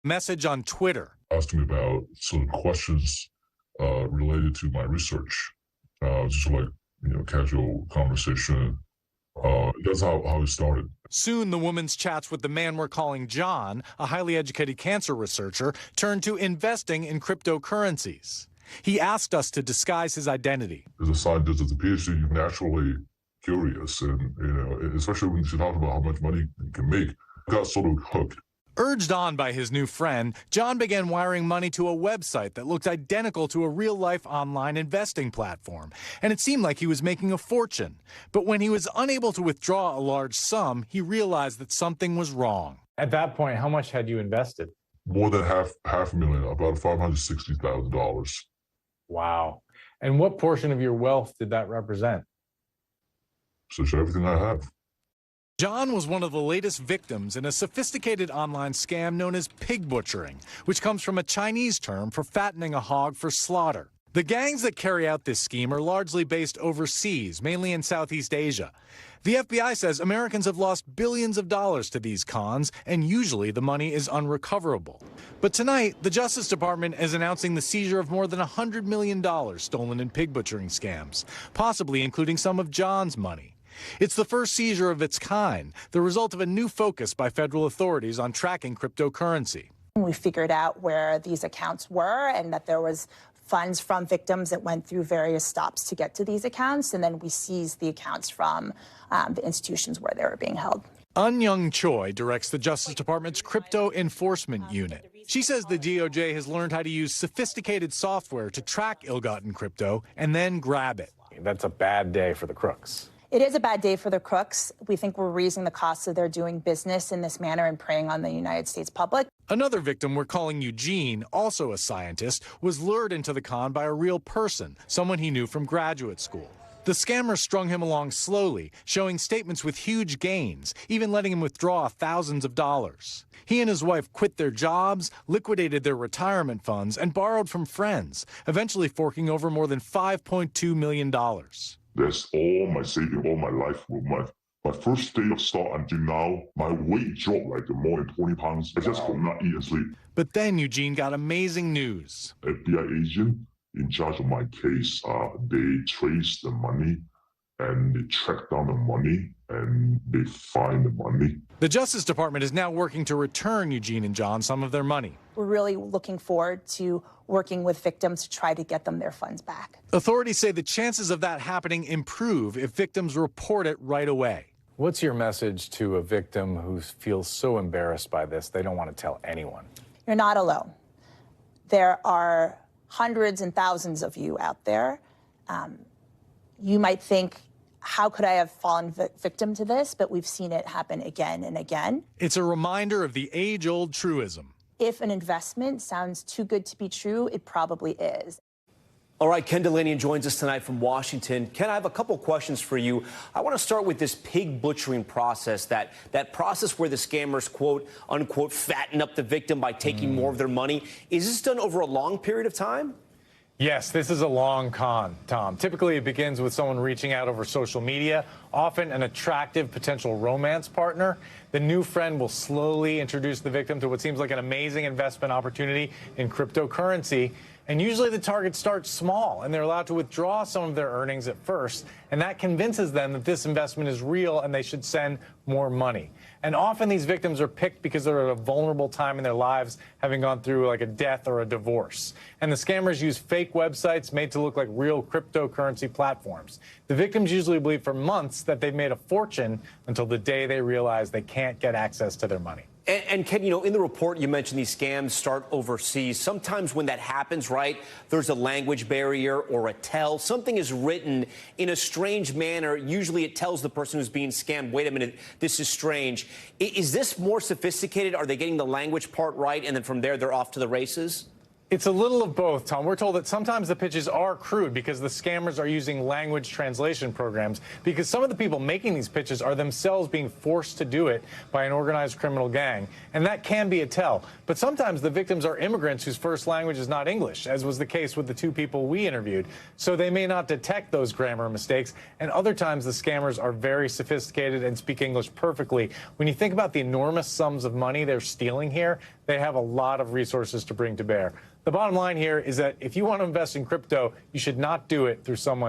Message on Twitter. Asking me about some questions related to my research. Just like, casual conversation. That's how it started. Soon, the woman's chats with the man we're calling John, a highly educated cancer researcher, turned to investing in cryptocurrencies. He asked us to disguise his identity. As a scientist, as a PhD, you're naturally curious, and especially when you talk about how much money you can make, I got sort of hooked. Urged on by his new friend, John began wiring money to a website that looked identical to a real-life online investing platform, and it seemed like he was making a fortune. But when he was unable to withdraw a large sum, he realized that something was wrong. At that point, how much had you invested? More than half a million, about $560,000. Wow. And what portion of your wealth did that represent? So everything I have. John was one of the latest victims in a sophisticated online scam known as pig butchering, which comes from a Chinese term for fattening a hog for slaughter. The gangs that carry out this scheme are largely based overseas, mainly in Southeast Asia. The FBI says Americans have lost billions of dollars to these cons, and usually the money is unrecoverable. But tonight, the Justice Department is announcing the seizure of more than $100 million stolen in pig butchering scams, possibly including some of John's money. It's the first seizure of its kind, the result of a new focus by federal authorities on tracking cryptocurrency. We figured out where these accounts were and that there was funds from victims that went through various stops to get to these accounts, and then we seized the accounts from the institutions where they were being held. Young Choi directs the Justice Department's Crypto Enforcement Unit. She says the DOJ has learned how to use sophisticated software to track ill-gotten crypto and then grab it. That's a bad day for the crooks. It is a bad day for the crooks. We think we're raising the cost of their doing business in this manner and preying on the United States public. Another victim we're calling Eugene, also a scientist, was lured into the con by a real person, someone he knew from graduate school. The scammer strung him along slowly, showing statements with huge gains, even letting him withdraw thousands of dollars. He and his wife quit their jobs, liquidated their retirement funds, and borrowed from friends, eventually forking over more than $5.2 million. That's all my saving, all my life. My first day of start until now, my weight dropped like more than 20 pounds. I just could not eat and sleep. But then Eugene got amazing news. FBI agent in charge of my case, they traced the money and they tracked down the money and they find the money. The Justice Department is now working to return Eugene and John some of their money. We're really looking forward to working with victims to try to get them their funds back. Authorities say the chances of that happening improve if victims report it right away. What's your message to a victim who feels so embarrassed by this they don't want to tell anyone? You're not alone. There are hundreds and thousands of you out there. You might think, how could I have fallen victim to this? But we've seen it happen again and again. It's a reminder of the age-old truism. If an investment sounds too good to be true, it probably is. All right, Ken Dilanian joins us tonight from Washington. Ken, I have a couple questions for you. I want to start with this pig butchering process, that process where the scammers, quote, unquote, fatten up the victim by taking more of their money. Is this done over a long period of time? Yes, this is a long con, Tom. Typically, it begins with someone reaching out over social media, often an attractive potential romance partner. The new friend will slowly introduce the victim to what seems like an amazing investment opportunity in cryptocurrency. And usually the target starts small, and they're allowed to withdraw some of their earnings at first, and that convinces them that this investment is real and they should send more money. And often these victims are picked because they're at a vulnerable time in their lives, having gone through like a death or a divorce. And the scammers use fake websites made to look like real cryptocurrency platforms. The victims usually believe for months that they've made a fortune until the day they realize they can't get access to their money. And Ken, in the report you mentioned these scams start overseas. Sometimes when that happens, right, there's a language barrier or a tell. Something is written in a strange manner. Usually it tells the person who's being scammed, wait a minute, this is strange. Is this more sophisticated? Are they getting the language part right, and then from there they're off to the races? It's a little of both, Tom. We're told that sometimes the pitches are crude because the scammers are using language translation programs, because some of the people making these pitches are themselves being forced to do it by an organized criminal gang, and that can be a tell. But sometimes the victims are immigrants whose first language is not English, as was the case with the two people we interviewed, so they may not detect those grammar mistakes, and other times the scammers are very sophisticated and speak English perfectly. When you think about the enormous sums of money they're stealing here, they have a lot of resources to bring to bear. The bottom line here is that if you want to invest in crypto, you should not do it through someone